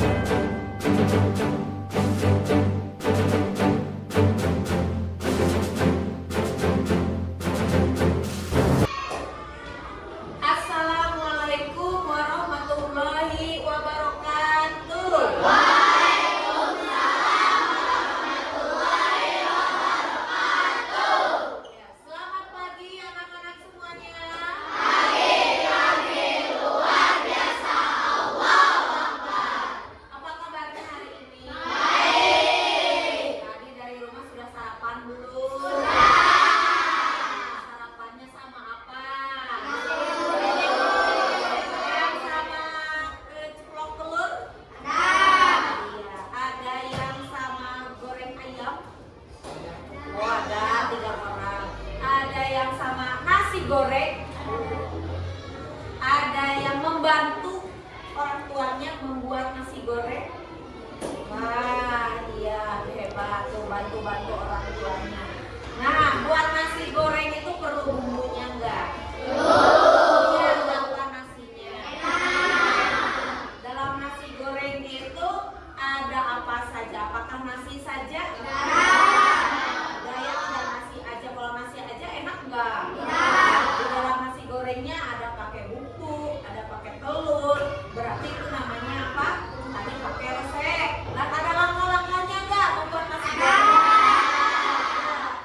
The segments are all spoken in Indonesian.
Assalamualaikum warahmatullahi wabarakatuh. Ya, selamat pagi anak-anak semuanya. Apa kabarnya hari ini? Tadi dari rumah sudah sarapan belum? Sarapannya sama apa? Yang sama ceplok telur? Iya. Ada yang sama goreng ayam? Oh, ada 3 orang. Ada yang sama nasi goreng? Ada yang membantu orang tuanya membuat nasi goreng? Wah, iya, hebat tuh, bantu-bantu orang tuanya. Nah, buat nasi goreng itu perlu bumbunya enggak? Iya, berapa nasinya? Dalam nasi goreng itu ada apa saja? Apakah nasi saja? Ada yang tidak nasi aja. Kalau nasi aja enak enggak? Di dalam nasi gorengnya ada pakai bumbu, ada pakai telur. Berarti itu namanya apa? Tadi pakai resep. Dan ada langkah-langkahnya enggak membuat nasi goreng?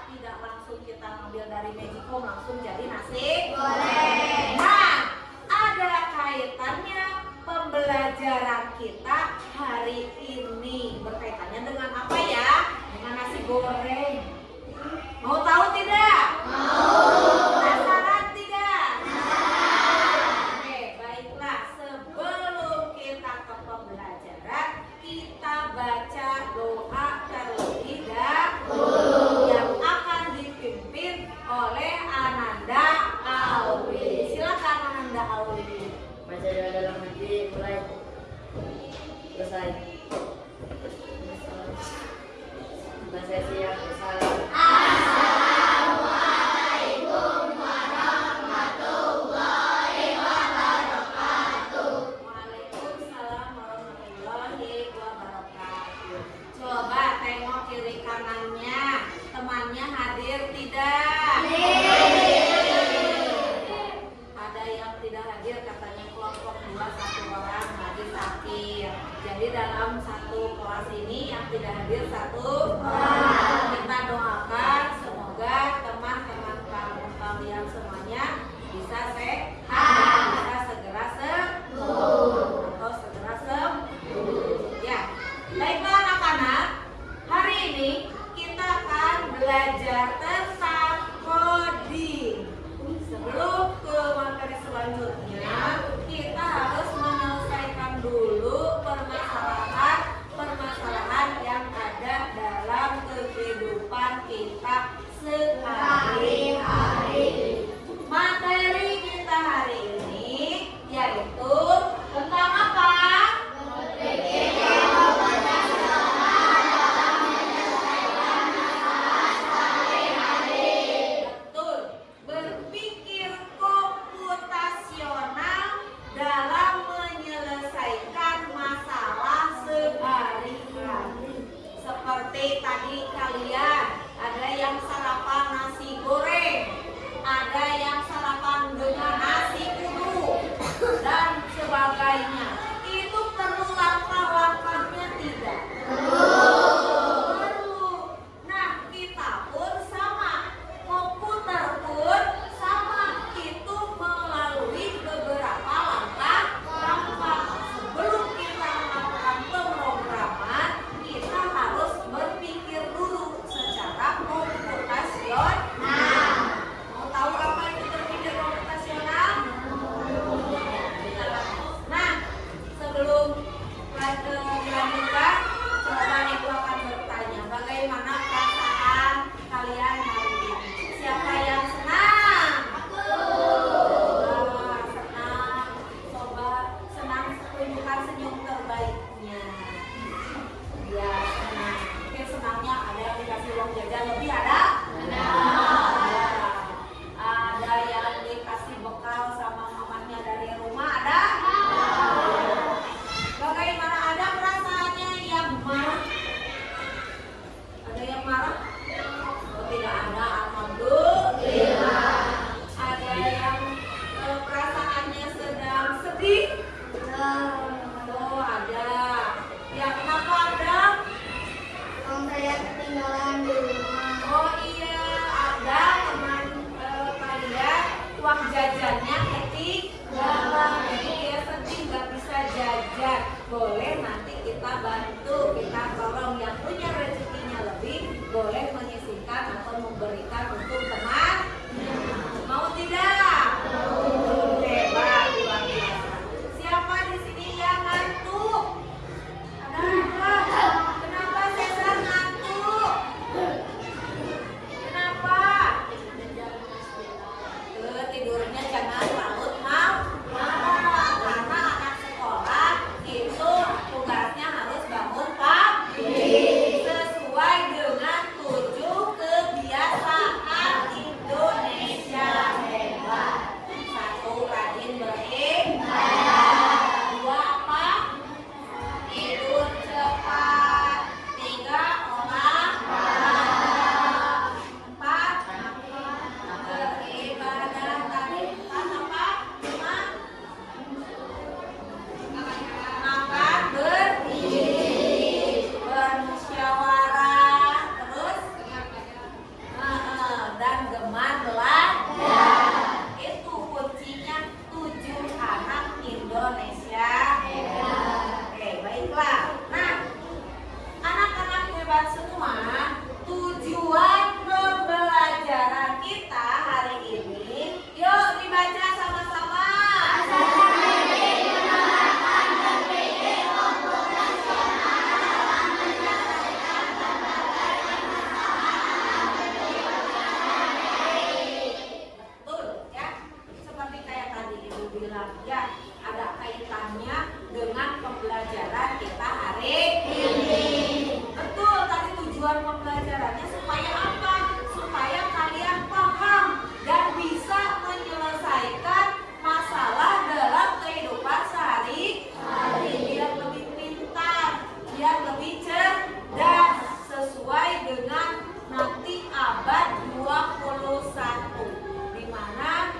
Tidak langsung kita ngambil dari Magicom langsung jadi nasi goreng. Nah, ada kaitannya pembelajaran kita hari ini. Berkaitannya dengan apa ya? Dengan nasi goreng. Mau tahu tidak? Penasaran tidak? Oke, baiklah. Sebelum kita ke pembelajaran, kita baca doa terlebih dahulu yang akan dipimpin oleh Ananda Alwi. Silakan Ananda Alwi. Baca doa dalam hati mulai selesai. Bahasa siap salam. Waalaikumsalam warahmatullahi wabarakatuh. Coba tengok kiri kanannya. Temannya hadir tidak? Ada yang tidak hadir, katanya kelompok 2 1 orang lagi sakit. Jadi dalam satu kelas ini yang tidak hadir 1 orang. Kita doakan semoga teman-teman kalian semuanya bisa sehat, bisa segera sembuh atau segera sembuh. Ya, baiklah anak-anak. Hari ini kita akan belajar tentang coding. Sebelum ke materi selanjutnya, kita harus menyelesaikan dulu permasalahan yang ada dalam kehidupan kita sehari-hari. Materi kita boleh nanti kita bantu, kita tolong. Yang punya rezekinya lebih boleh menyisihkan atau memberikan untuk teman. Mau tidak? Hebat, luar biasa. Siapa di sini yang ngantuk? Ada apa? Kenapa Cesar ngantuk? Kenapa? Tidurnya jangan larut malam. Karena anak sekolah itu tugasnya harus bangun pagi sesuai dengan 7 kebiasaan Indonesia. Hebat. 1, rajin beribadah. 2, apa? Tidur cepat. 3, olahraga. 4, beribadah. Tadi 4 apa? 5, makan berdiri, bermusyawarah, terus dan gemar belajar. Itu kuncinya 7 anak Indonesia. Oke, baiklah. Nah, anak-anak hebat semua, tujuan pembelajaran kita hari ini, yuk dibaca sama-sama. Betul ya, seperti kayak tadi Ibu bilang ya, ada kaitannya dengan pembelajaran kita hari ini. Betul, tadi tujuan pembelajarannya supaya apa? Supaya kalian paham dan bisa menyelesaikan masalah dalam kehidupan sehari-hari, biar lebih pintar, biar lebih cerdas, sesuai dengan nanti abad 21, di mana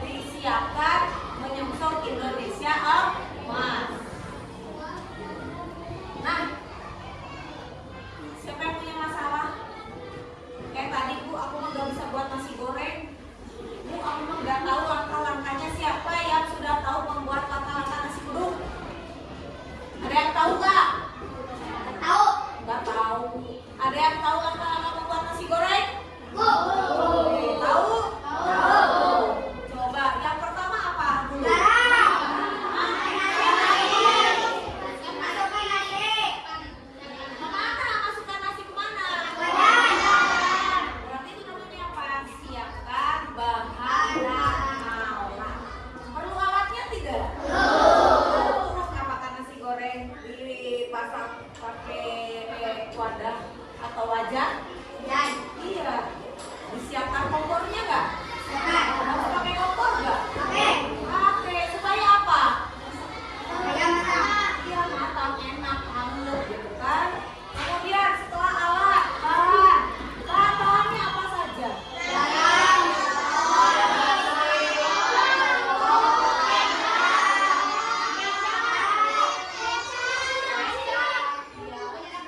disiapkan menyongsong Indonesia emas. Nah, siapa yang punya masalah? Kayak tadi Bu, aku mah gak bisa buat nasi goreng. Bu, aku mah gak tahu langkah-langkahnya. Siapa yang sudah tahu membuat langkah-langkah nasi uduk? Ada yang tahu gak? Tahu? Gak tahu. Ada yang tahu langkah-langkah membuat nasi goreng? Tahu? Tahu. Coba, yang pertama apa dulu? Kemana? Masukkan nasi kemana? Berarti itu namanya apa? Siapkan bahan dan alat. Perlu alatnya tidak? Perlu. Apakah nasi goreng dipasak pakai wadah atau wajan? Iya. Disiapkan kompornya nggak? Harus pakai kompor nggak? Pakai. Supaya apa? Iya, matang, enak, hangat gitu kan. Kemudian setelah alat, bahannya apa saja?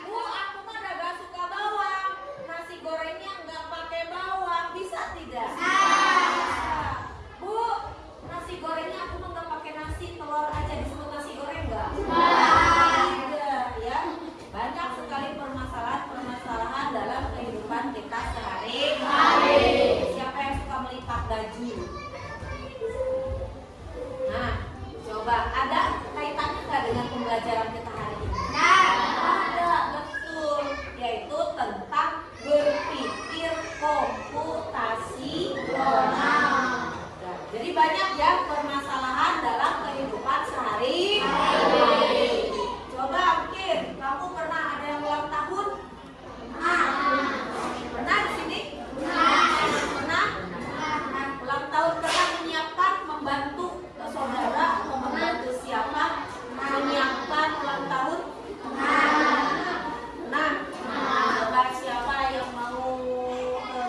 Bu, aku mah gak suka bawang. Nasi gorengnya nggak pakai bawang, bisa tidak? Bu, nasi gorengnya aku mah nggak pakai nasi, telur aja, disebut nasi goreng nggak? Tidak, ya. Banyak sekali permasalahan dalam kehidupan kita sehari-hari. Siapa yang suka melipat baju? Nah, coba ada kaitannya nggak dengan pembelajaran kita hari ini? Ada, betul. Yaitu tentang berpikir komputasional. Jadi banyak ya permasalahan dalam kehidupan sehari-hari. Coba mungkin kamu pernah ada yang ulang tahun? Pernah di sini? Pernah? Ulang tahun pernah menyiapkan, membantu saudara, membantu siapa menyiapkan ulang tahun? Nah, coba siapa yang mau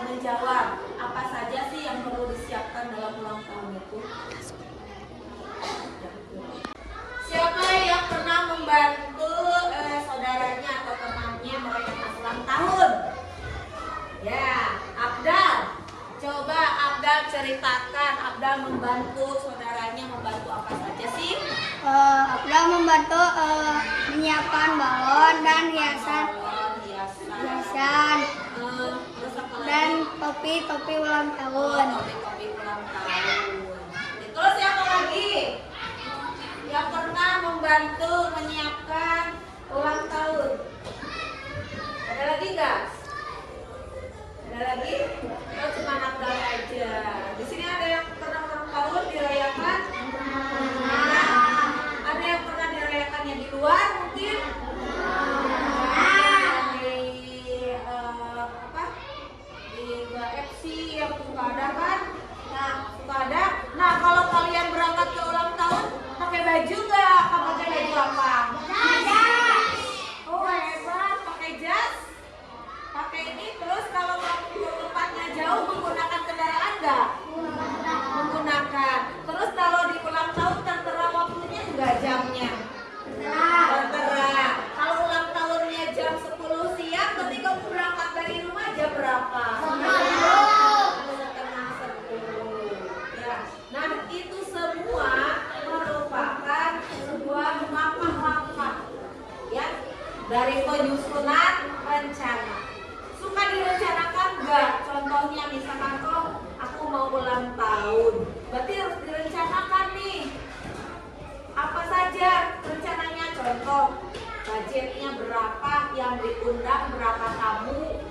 menjawab apa saja sih yang perlu disiapkan dalam ulang tahun itu? Siapa yang pernah membantu saudaranya atau temannya merayakan ulang tahun? Ya, Abdal. Coba Abdal ceritakan, Abdal membantu saudaranya membantu apa saja? aja sih? Abdul membantu menyiapkan balon dan hiasan Balon, hiasan. hiasan Terus apa lagi? dan topi ulang tahun. Kopi ulang tahun. Terus siapa lagi yang pernah membantu menyiapkan ulang tahun? Ada lagi nggak? Ada lagi? Oh, cuma Abdul aja. Di sini ada yang pernah ulang tahun dirayakan? Nah, ada yang pernah dirayakannya di luar mungkin? Apa? Di FC yang suka ada kan? Nah, suka ada. Nah, kalau kalian berangkat ke ulang tahun pakai baju nggak? Pakai baju apa? Oh, hebat. Pakai jas? Pakai ini. Terus kalau tempatnya jauh menggunakan kendaraan nggak? Menggunakan. Terus kalau di ulang tahun tertera waktunya nggak jamnya? Tertera. Kalau ulang tahunnya jam 10 siang, berarti kamu berangkat dari rumah jam berapa? Setengah 10. Ya. Nah, itu semua merupakan sebuah langkah-langkah ya dari penyusunan rencana. Suka direncanakan nggak? Contohnya misalkan, oh aku mau ulang tahun, berarti harus direncanakan nih. Apa saja rencananya? Contoh, budgetnya berapa, yang diundang berapa tamu,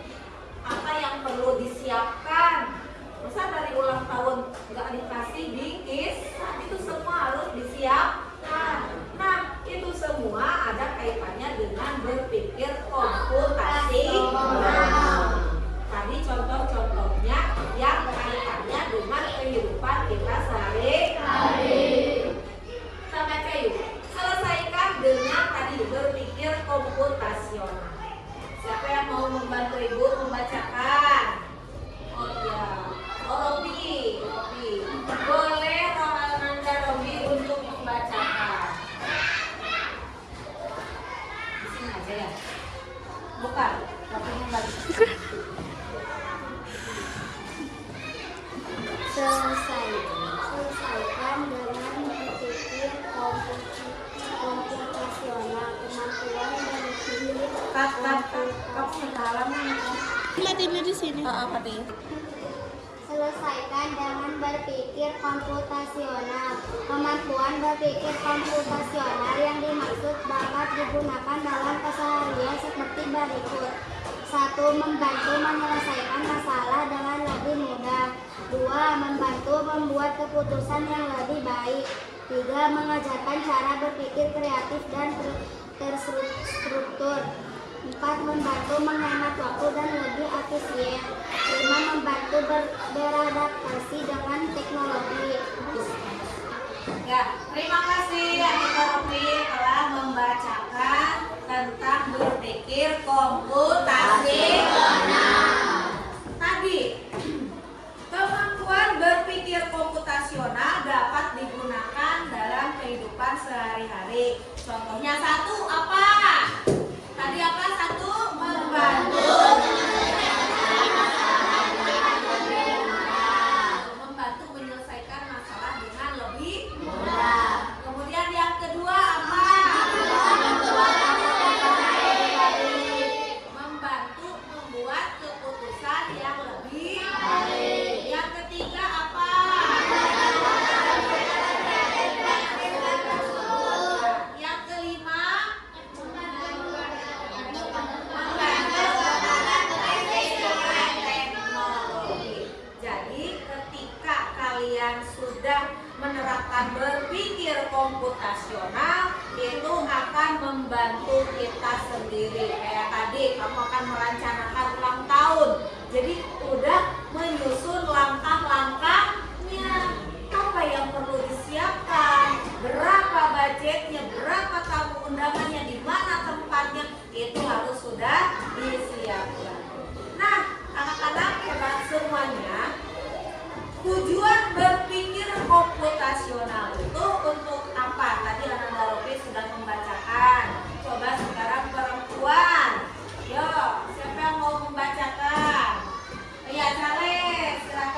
apa yang perlu disiapkan. Masa dari ulang tahun nggak dikasih bingkis? Nah, itu semua harus disiapkan. Nah, itu semua ada kaitannya dengan berpikir komputasional. Tadi contoh-contohnya yang kaitannya dengan kehidupan kita sehari-hari. Kita baca yuk. Selesaikan dengan tadi berpikir komputasional. Siapa yang mau membantu ibu membacakan? Oh ya, Robi. Boleh Romananda Robi untuk membacakan. Di sini aja ya. Bukan, tapi membaca. Selesaikan dengan berpikir komputasional, kemampuan berpikir Kamu halaman. Matinya di sini. Mati. Selesaikan dengan berpikir komputasional. Kemampuan berpikir komputasional yang dimaksud dapat digunakan dalam keseharian seperti berikut. 1. Membantu menyelesaikan masalah dengan lebih mudah. 2. Membantu membuat keputusan yang lebih baik. 3. Mengajarkan cara berpikir kreatif dan terstruktur. 4. Membantu menghemat waktu dan lebih efisien. 5. Membantu beradaptasi dengan teknologi. Ya, terima kasih Anita Robi telah membacakan tentang berpikir komputasional. Tadi, kemampuan berpikir komputasional dapat digunakan dalam kehidupan sehari-hari. Contohnya 1 apa? Tadi apa? 1 membantu menyelesaikan masalah dengan lebih mudah. Kemudian yang kedua apa? Membantu membuat keputusan yang lebih baik. Yang ketiga apa? Yang kelima teknologi. Jadi ketika kalian sudah menerapkan berpikir komputasional, itu akan membantu kita sendiri. Kayak tadi kamu akan merencanakan ulang tahun, jadi udah menyusun langkah-langkahnya, apa yang perlu disiapkan, berapa budgetnya, berapa tamu undangannya, di mana tempatnya, itu harus sudah disiapkan. Nah, anak-anak hebat semuanya, tujuan berpikir komputasional itu untuk apa? Tadi Ananda Robi sudah membacakan. Coba sekarang perempuan. Yo, siapa yang mau membacakan? Ya, Charles, silakan.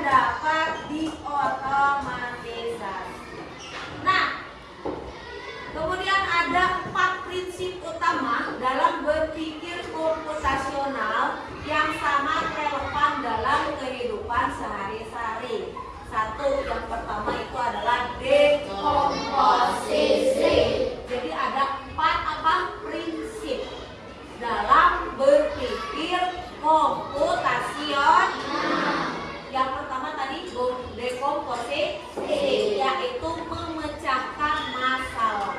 dapat diotomatisasi. Nah, kemudian ada 4 prinsip utama dalam berpikir komputasional yang sangat relevan dalam kehidupan sehari-hari. Satu, yang pertama itu adalah dekomposisi. Jadi ada 4 prinsip dalam berpikir komputasional. Yang pertama tadi dekomposisi, yaitu memecahkan masalah.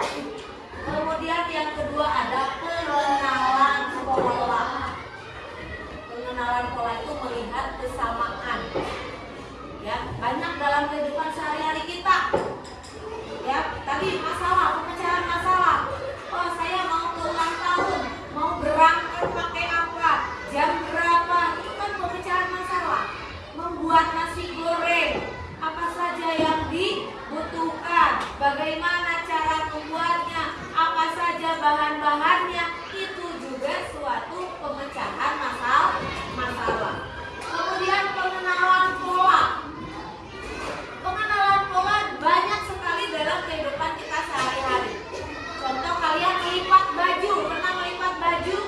Kemudian yang kedua ada pengenalan pola. Pengenalan pola itu melihat kesamaan. Ya, banyak dalam kehidupan sehari-hari kita. Ya, tadi masalah, pemecahan masalah. Oh, saya mau ke ulang tahun, mau berangkat pakai apa, jam berapa, itu kan pemecahan masalah. Membuat nasi goreng, apa saja yang dibutuhkan, bagaimana cara membuatnya, apa saja bahan-bahannya, itu juga suatu pemecahan masalah. Kemudian pengenalan pola. Pengenalan pola banyak sekali dalam kehidupan kita sehari-hari. Contoh, kalian melipat baju, pernah melipat baju?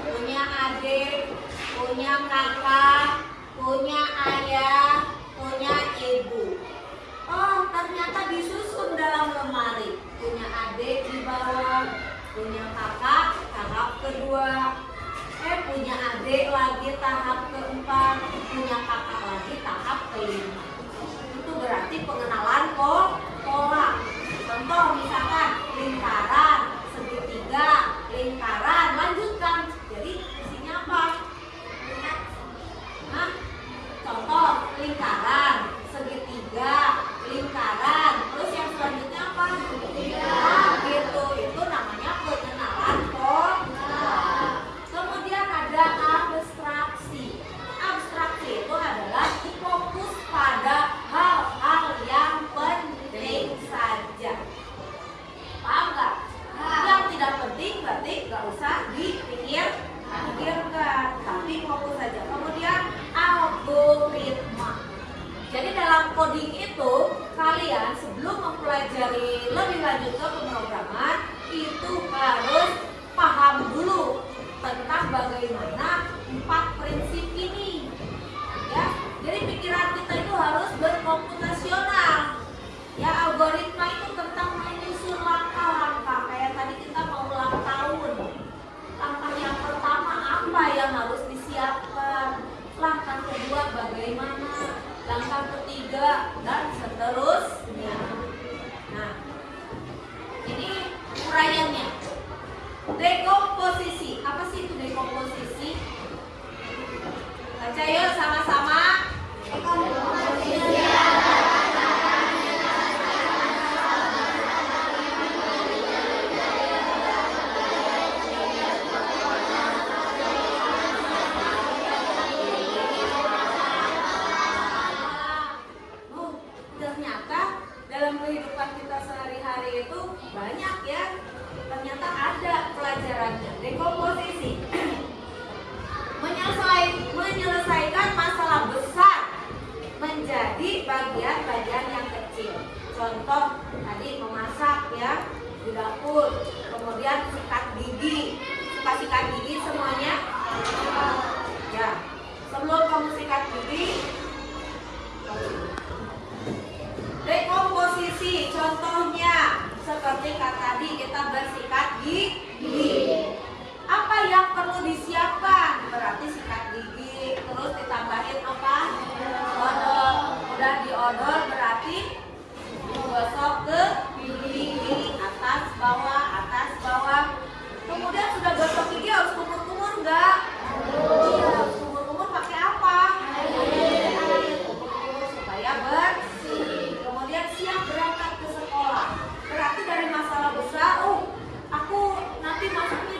Punya adik, punya kakak, punya ayah, punya ibu. Oh, ternyata disusun dalam lemari. Punya adik di bawah, punya kakak tahap kedua, punya adik lagi tahap keempat, punya kakak lagi tahap kelima. Itu berarti pengenalan pola. Contoh misalkan lingkaran, segitiga, lingkaran, lanjutkan. Jadi isinya apa? Nah, contoh lingkaran, segitiga, lingkaran. Terus yang selanjutnya apa? Nah, gitu. Itu namanya pengenalan pola. Kemudian ada abstraksi. Abstraksi itu adalah fokus pada hal-hal yang penting saja. Paham nggak? Yang tidak penting berarti nggak usah dipikirkan, tapi fokus saja. Kemudian algoritma. Jadi dalam coding itu kalian sebelum mempelajari lebih lanjut ke pemrograman itu harus paham dulu tentang bagaimana 4 prinsip ini. Ya, jadi pikiran kita itu harus berkomputasional. Ya, algoritma itu tentang menyusun langkah-langkah. Kayak tadi kita mau ulang tahun. Langkah yang pertama apa yang harus disiapkan? Langkah kedua bagaimana? Langkah ketiga dan seterusnya. Nah, ini uraiannya. Dekomposisi. Apa sih itu dekomposisi? Baca yuk sama-sama. Ternyata dalam kehidupan kita sehari-hari itu banyak ya. Ternyata ada pelajarannya. Dekomposisi. Menyelesaikan masalah besar menjadi bagian-bagian yang kecil. Contoh tadi memasak ya di dapur, kemudian sikat gigi. Suka sikat gigi semuanya? Ya. Sebelum kamu sikat gigi, dekomposisi. Contohnya seperti tadi kita bersikat gigi. Apa yang perlu disiapkan? Berarti sikat gigi, terus ditambahin apa? Odol. Udah diodol berarti gosok ke gigi, atas bawah. Kemudian sudah gosok gigi harus kumur-kumur enggak? Harus kumur-kumur pakai apa? Air. Kumur-kumur supaya bersih. Kemudian siap berangkat ke sekolah. Berarti dari masalah besar, aku nanti masuknya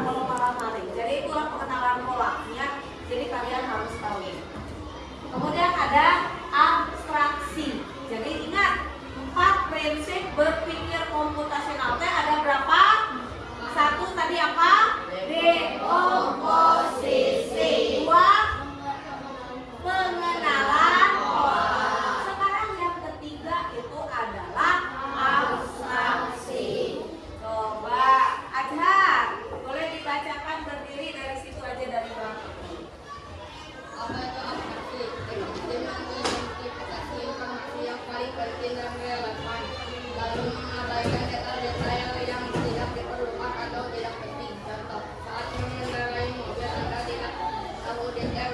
kalau malam hari. Jadi itulah pengenalan polanya. Jadi kalian harus tahu. Kemudian ada abstraksi. Jadi ingat 4 prinsip berpikir komputasional. Ada berapa? 1 tadi apa? Dekomposisi. 2 pengenalan pola. Sekarang yang ketiga itu adalah abstraksi. Coba Azhar, boleh dibacakan berdiri dari situ aja dari belakang. Apa itu abstraksi? Mengidentifikasi informasi yang paling penting dan relevan, lalu mengabaikan detail-detail yang tidak diperlukan atau tidak penting. Contoh, saat mengendarai mobil Anda tidak tahu detail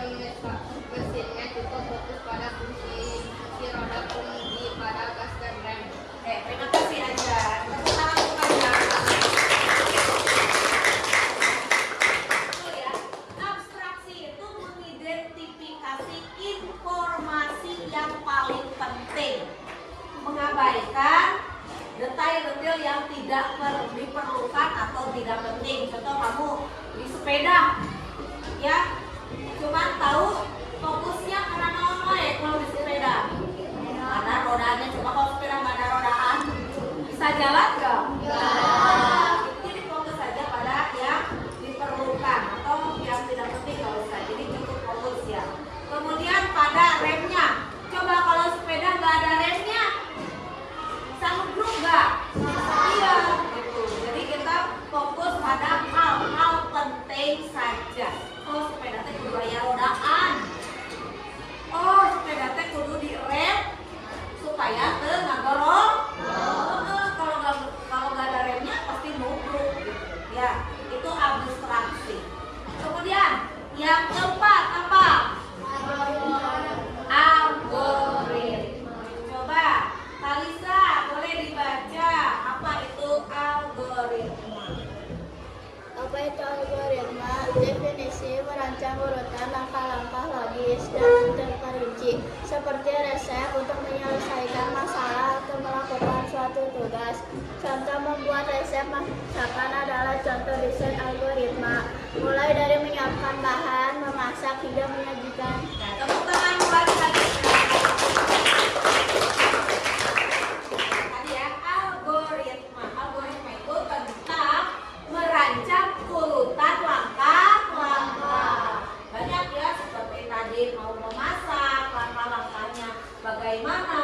mesinnya, cukup fokus pada fungsi roda pengemudi pada gas dan rem. Terima kasih Azhar. Tepuk tangan untuk Azhar. Abstraksi itu mengidentifikasi informasi yang paling penting, mengabaikan detail-detail yang tidak diperlukan atau tidak penting. Contoh kamu di sepeda, ya, cuman tahu fokusnya karena naon kalau di sepeda. Ada rodanya, coba kalau sepeda nggak ada rodaan, bisa jalan nggak? Jadi fokus saja pada yang diperlukan atau yang tidak penting nggak usah. Jadi cukup fokus ya. Kemudian pada remnya, coba kalau sepeda nggak ada remnya, sanggup nggak? Iya, gitu. Jadi kita fokus pada hal-hal penting saja. Oh sepeda teh kudu aya rodaan. Oh sepeda teh kudu direm supaya teu ngagorong. Kalau nggak ada remnya pasti nubruk gitu. Ya, itu abstraksi. Kemudian yang keempat apa? Algoritma. Coba Talisa boleh dibaca apa itu algoritma? Apa itu algoritma? Definisi merancang urutan langkah-langkah logis dan terperinci seperti resep untuk menyelesaikan masalah atau melakukan suatu tugas. Contoh membuat resep masakan adalah contoh desain algoritma, mulai dari menyiapkan bahan, memasak hingga menyajikan. Nah, tepuk tangan buat Talisa. Tadi ya, algoritma. Algoritma itu tentang merancang urutan langkah-langkah. Banyak ya, seperti tadi mau memasak, langkah-langkahnya bagaimana,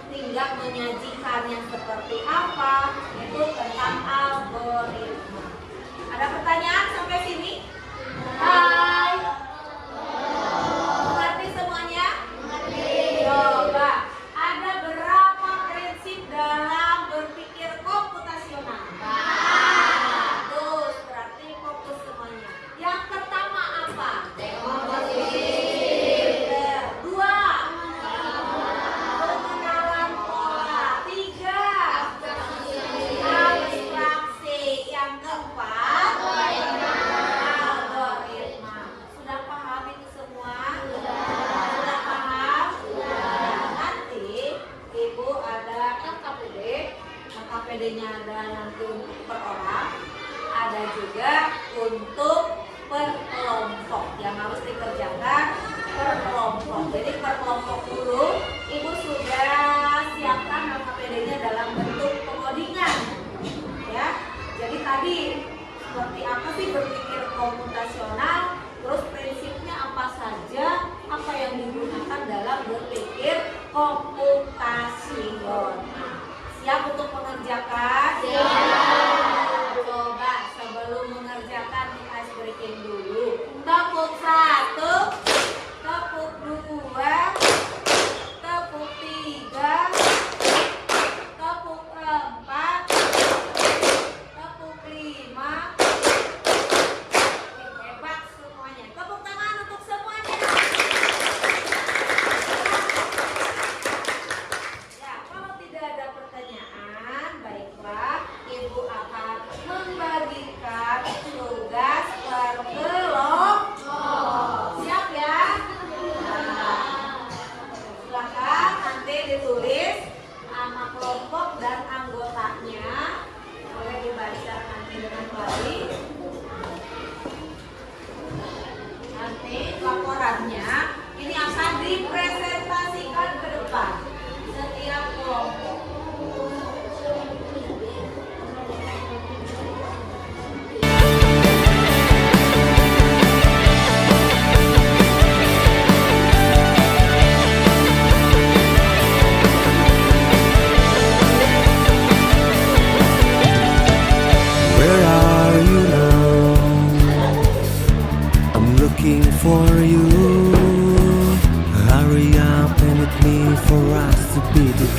tinggal menyajikannya seperti apa, itu tentang algoritma. Ada pertanyaan sampai sini? Hai. Mengerti semuanya? Coba, ada berapa prinsip dalam berpikir komputasional? Bagus, berarti fokus semuanya. Yang pertama apa? Dua, pengenalan pola. 3, abstraksi. Yang keempat, algoritma. Sudah paham itu semua? Sudah paham? Nanti Ibu ada KKPD. KKPD-nya ada nanti untuk per orang, ada juga untuk per kelompok yang harus dikerjakan per kelompok. Jadi per kelompok dulu Ibu sudah siapkan KKPD-nya dalam bentuk pengodingan, ya. Jadi tadi seperti apa sih berpikir komputasional, terus prinsipnya apa saja, apa yang digunakan dalam berpikir komputasional. Siap untuk mengerjakan? Siap. Coba sebelum mengerjakan kita ice breaking dulu. Tepuk 1, tepuk 2, tepuk 3,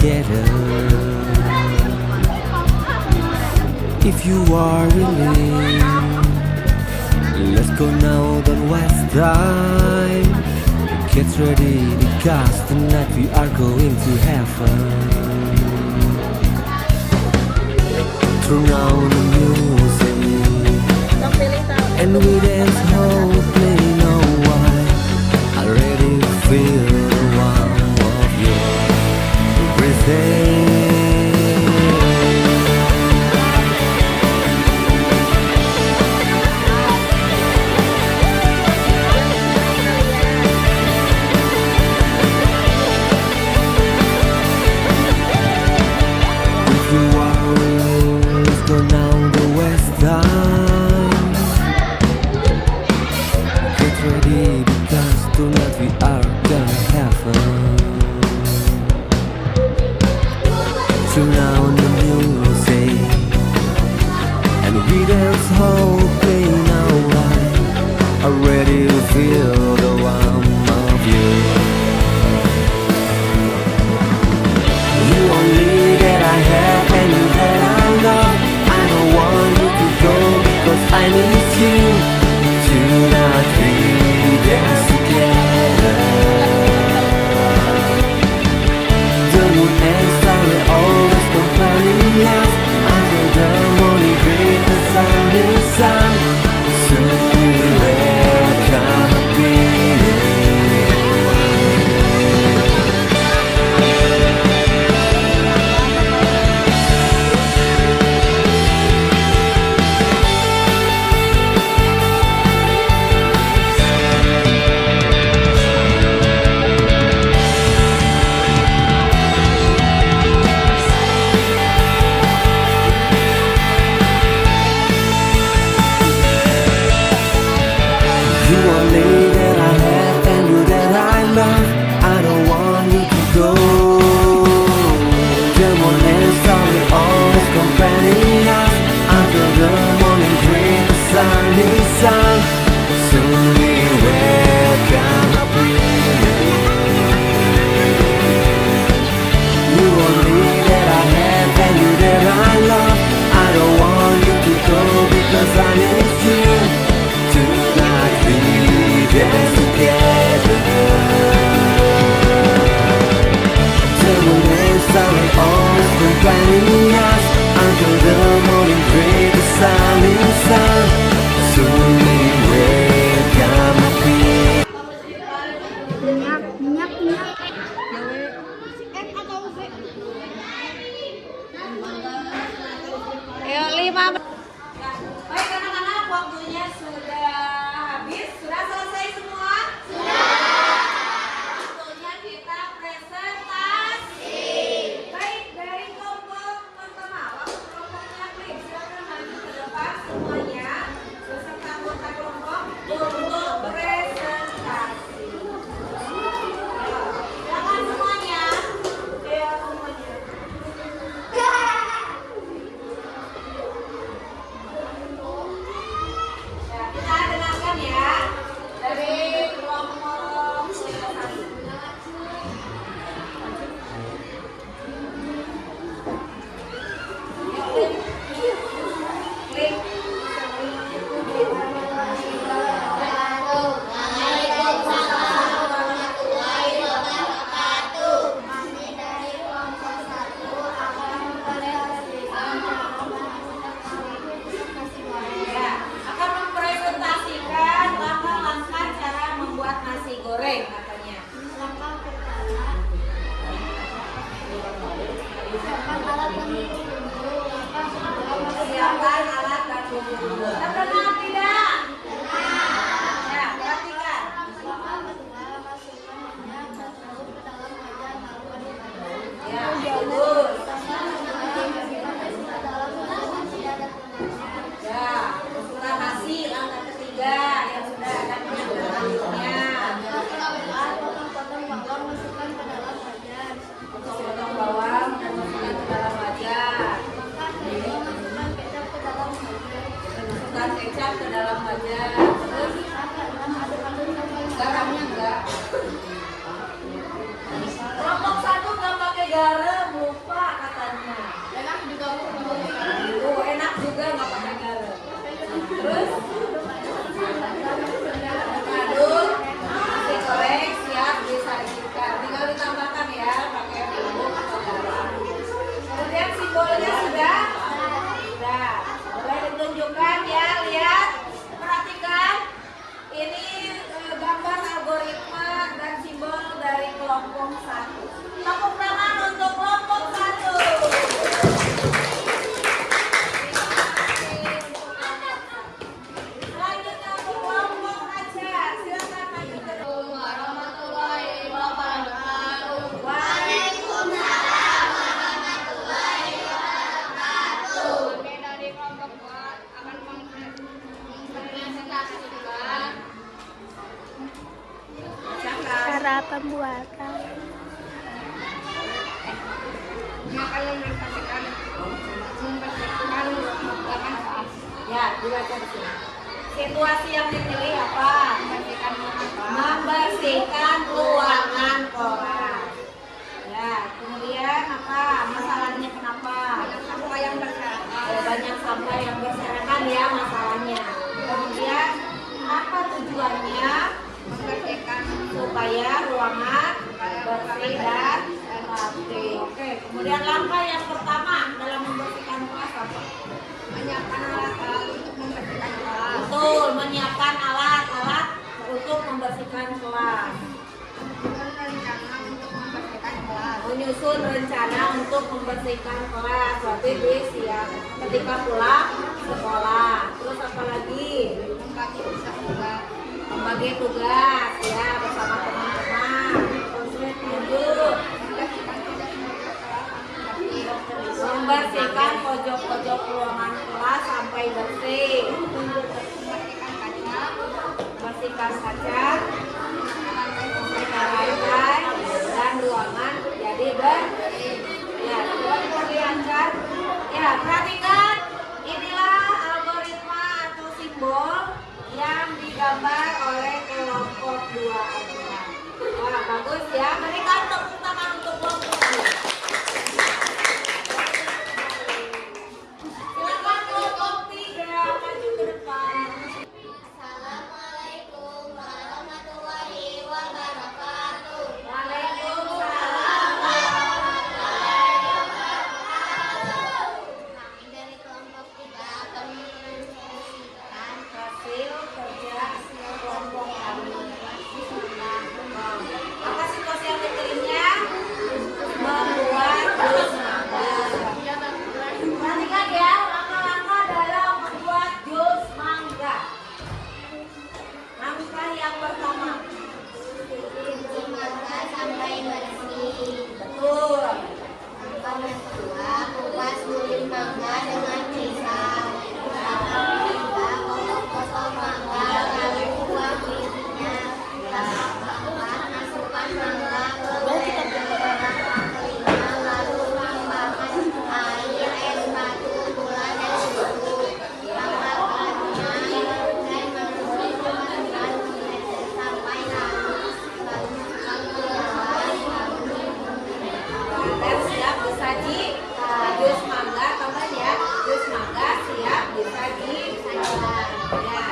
together. If you are willing, let's go now, don't waste time. Get ready because tonight we are going to heaven. Turn on the music and we dance whole play no one. I already feel the warmth of your breathing. Go now the west time. Get ready because tonight we are gonna have fun. Turn on the music and we dance whole play now right. I'm ready to feel the warmth of you. You only that I have and you that I love. I don't want you to go because I need you. Tonight we dance together. The moon and star will always company us until the morning break the sun is sun. Soon we will come again. You only that I have and you that I love. I don't want you to go. The moon and star will always company us until the morning break the sun is sun. Soon we will come up You only that I have and you that I love. I don't want you to go because I need you. Tonight we dance together. The moon and star will always company us until the morning break the sun is sun. Soon we will come again. Minyak. Ayo 5 menit. Baik anak-anak, waktunya sudah habis. Sudah selesai semua? Sudah. Waktunya kita presentasi. Baik, dari kelompok pertama, waktu kelompoknya klik. Silakan maju ke depan semuanya beserta anggota kelompok untuk presentasi. Silakan semuanya. Ayo semuanya. Ya, kita dengarkan ya dari kelompok presentasi. Klik. Kami dari kelompok 1 akan mempresentasikan nasi goreng. Ya, akan mempresentasikan langkah-langkah cara membuat nasi goreng katanya. Langkah pertama, siapkan alat dan bumbu. Langkah kedua, Siapkan alat dan bumbu dulu. Terdengar tidak? Ya, perhatikan. langkah kedua, masukkan minyak dan telur ke dalam wajan lalu aduk-aduk. Ya, bagus. Langkah ketiga, masukkan nasi ke dalam wajan nasi ada minyaknya. Ya, masukkan nasi. Langkah ketiga yang sudah ada minyak dan telurnya. Langkah keempat, potong-potong bawang masukkan ke dalam wajan. Potong bawang dan masukkan ke dalam wajan. Langkah kelima, masukkan kecap ke dalam wajan. Masukkan kecap ke membuatkan yang akan membersihkan lapangan kelas. Ya, dibaca di sini. Situasi yang dipilih apa? Membersihkan ruangan kelas. Ya, kemudian apa? Masalahnya kenapa? Apa yang berserakan? Banyak sampah yang berserakan ya masalahnya. Kemudian apa tujuannya? Membersihkan Supaya ruangan bersih dan rapi. Oke, kemudian langkah yang pertama dalam membersihkan kelas apa? menyiapkan alat-alat untuk membersihkan kelas. Betul, menyiapkan alat-alat untuk membersihkan kelas. Menyusun rencana untuk membersihkan Menyusun rencana untuk membersihkan kelas. kelas. Berarti siap ketika pulang sekolah. Terus apa lagi? Membagi tugas. Membagi tugas ya bersama teman-teman. Terus lanjut. Membersihkan pojok-pojok ruangan kelas sampai bersih. Membersihkan kaca. Bersihkan kaca, bersihkan lantai dan ruangan jadi bersih. Ya, coba diperlihatkan. Ya, perhatikan. Inilah algoritma atau simbol yang digambar oleh kelompok 2 aja. Wah, bagus ya. Berikan tepuk tangan untuk kelompok 2. Silakan kelompok 3 maju ke depan. Assalamualaikum warahmatullahi wabarakatuh. Waalaikumsalam. Kami dari kelompok 3 akan mempresentasikan Hasil kerja kelompok kami. Apa situasi yang dipilihnya? Membuat jus mangga. Perhatikan ya, langkah-langkah dalam membuat jus mangga. Langkah yang pertama. cuci mangga sampai bersih. Betul. Langkah yang kedua, kupas kulit mangga dengan pisau. Langkah ketiga, potong-potong mangga lalu buang bijinya. Langkah keempat, masukkan mangga ke blender. Langkah kelima, lalu tambahkan air, es batu, gula, dan susu. Langkah kelima, dan masukkan blender sampai halus. Lalu masukkan gula, lalu Dan siap disaji jus mangga, teman ya. Jus mangga siap disajikan. Ya,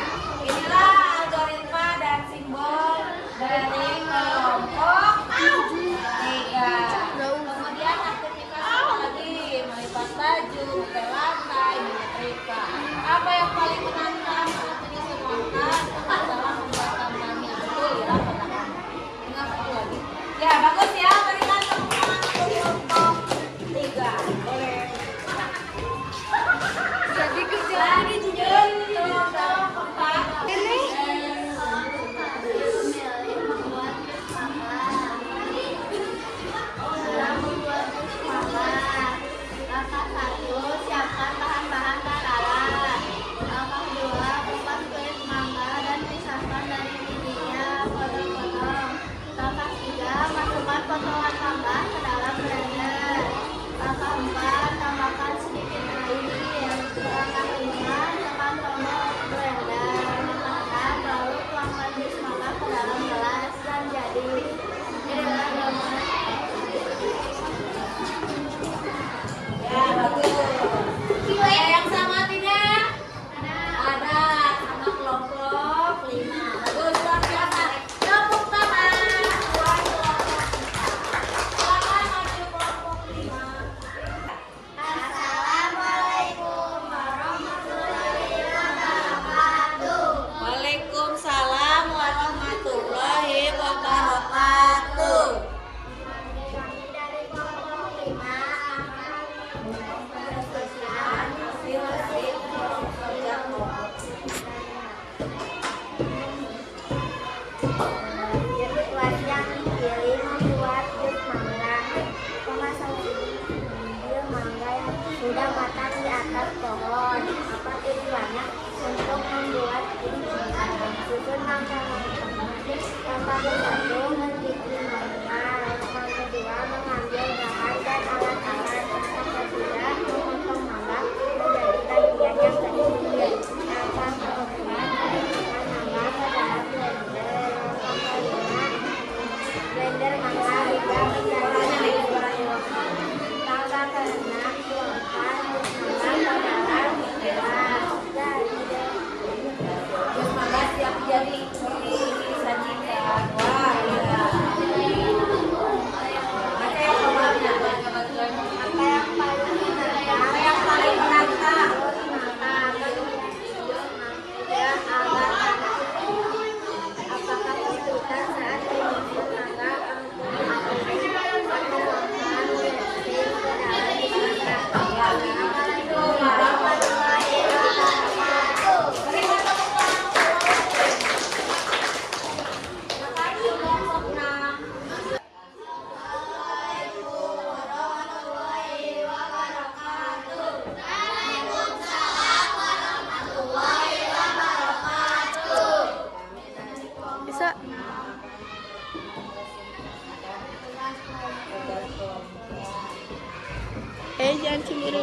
inilah algoritma dan simbol dari kelompok 3. Kemudian aktivitas apa lagi? Melipat baju, ngepel lantai, menyetrika. Apa yang paling menantang saat menyusun langkah adalah membuat kampanye. Betul ya, teman-teman. Ingat satu lagi. Ya, bagus ya. Berikan tepuk tangan untuk kelompok 3. Boleh. Jadi kerja Lanjut kelompok 4. membuat jus mangga. Dalam membuat jus mangga, langkah 1, siapkan bahan-bahan dan alat. Langkah 2, kupas kulit mangga dan pisahkan dari bijinya, potong-potong. Langkah 3, masukkan potongan mangga ke dalam blender. Langkah 4, tambahkan sedikit air. Langkah 5, tekan tombol blender. Langkah 6, lalu tuangkan jus mangga ke dalam gelas dan jadi. Inilah gambar. Ya, bagus. Ada yang sama tidak? Ada. Sama kelompok 5. Bagus, luar biasa. Tepuk tangan buat kelompok 5. Silakan maju kelompok 5. Assalamualaikum warahmatullahi wabarakatuh. Waalaikumsalam warahmatullahi wabarakatuh. Kami dari kelompok 5 akan mempresentasikan Hasil kerja kelompok. situasi yang dipilih membuat jus mangga. Kemasan ambil mangga yang sudah matang di atas pohon. Apa tujuannya? Untuk membuat jus mangga. Susun langkah-langkah. Langkah 1, mencuci mangga.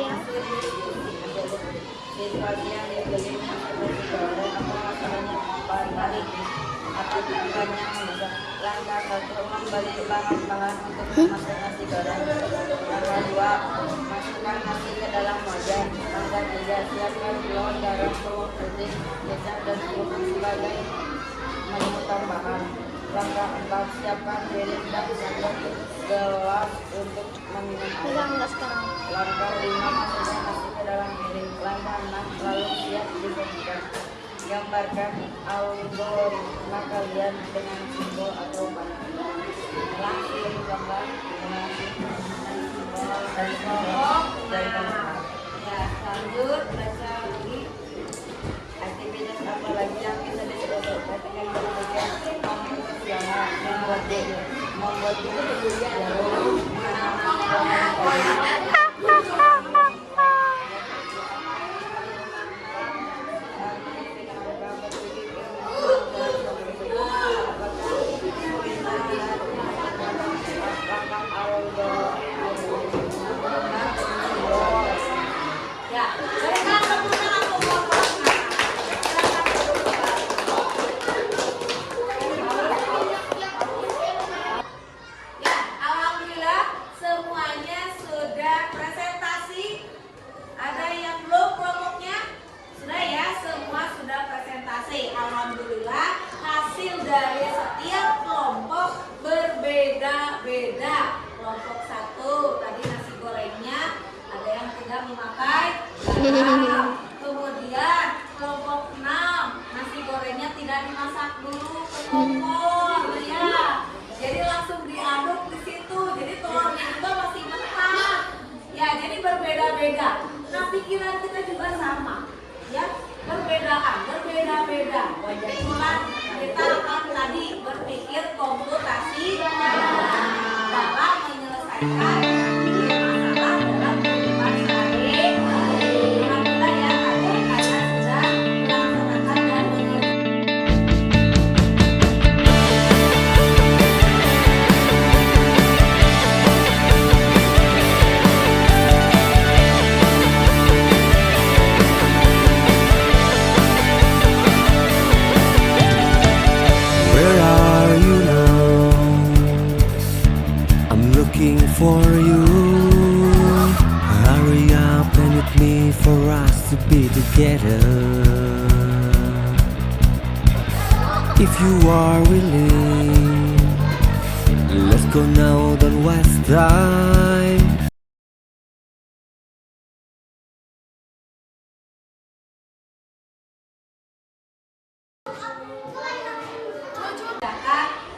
ya. Situasi yang dibeli seperti goreng apa masalahnya balik apa tujuannya langkah satu membeli bahan-bahan untuk memasak nasi goreng. Langkah dua masukkan nasi ke dalam wajan. Langkah tiga siapkan telur, garam, bawang putih, kecap dan kurma sebagai menu tambahan. Langkah empat siapkan piring dan sendok gelas untuk meminum air. Pegang nggak sekarang? Langkah 5 masukkan nasi ke dalam piring. Langkah 6 lalu siap disajikan. Gambarkan algoritma kalian dengan simbol atau panah. Langsung gambar dengan simbol dan kelompok dan gambar. Ya, lanjut baca lagi. Aktivitas apa lagi yang bisa diselesaikan dengan berbagai komputer membuat ya, berikan tepuk tangan untuk kelompoknya. Ya, alhamdulillah semuanya sudah presentasi. Ada yang belum kelompoknya? Sudah ya, semua sudah presentasi. Alhamdulillah hasil dari setiap kelompok berbeda-beda. Kelompok 1 tadi nasi gorengnya ada yang tidak memakai garam. Kemudian kelompok 6 nasi gorengnya tidak dimasak dulu ke kompor ya. Jadi langsung diaduk di situ. Jadi telurnya itu masih mentah. Ya, jadi berbeda-beda. Nah, pikiran kita juga sama. Ya, berbeda-beda. Jadi kita akan tadi berpikir komputasi dalam menyelesaikan masalah dalam kehidupan sehari-hari. Alhamdulillah ya, tadi kalian sudah melaksanakan dan mengerjakan. Where are you now? I'm looking for you. Hurry up and with me for us to be together. If you are willing, let's go now, don't waste time.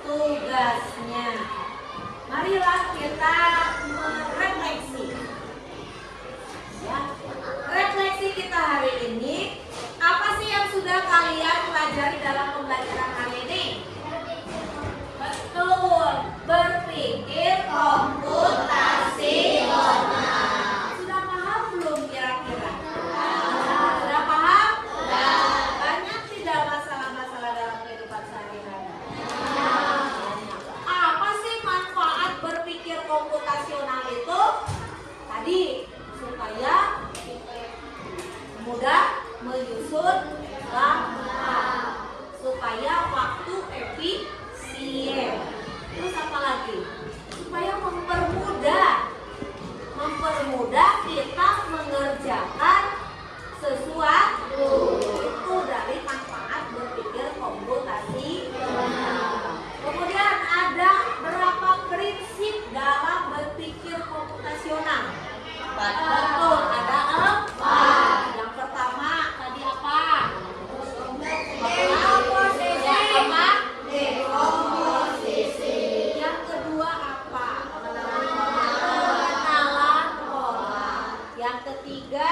Tugasnya. Marilah kita merefleksi. Ya. Refleksi kita hari ini, apa sih yang sudah kalian pelajari dalam pembelajaran hari ini? Betul, berpikir komputasional. Sudah paham belum kira-kira? Sudah paham? Banyak tidak masalah-masalah dalam kehidupan sehari-hari? Apa sih manfaat berpikir komputasional itu? Tadi supaya mudah menyusun langkah, supaya waktu efisien. Terus apa lagi? Supaya mempermudah kita mengerjakan sesuatu. Itu dari manfaat berpikir komputasional. Kemudian ada berapa prinsip dalam berpikir komputasional? Betul, ada 4. Yang pertama tadi apa? Dekomposisi. Yang kedua apa? Pengenalan pola. Yang ketiga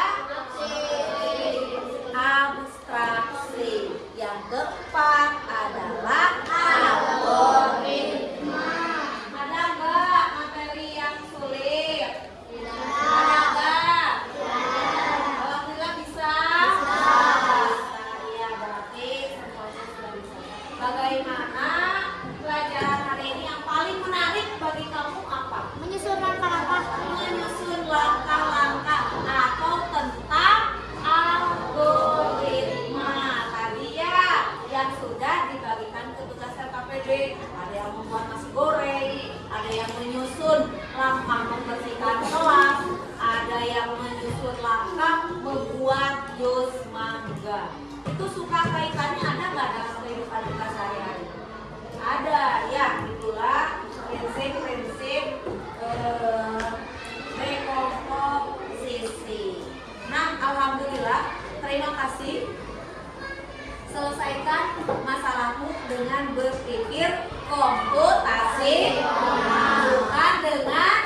itu suka kaitannya ada nggak dalam kehidupan kita sehari-hari? Ada, ya. Itulah prinsip-prinsip rekomposisi. Nah, alhamdulillah, terima kasih. Selesaikan masalahmu dengan berpikir komputasi, bukan dengan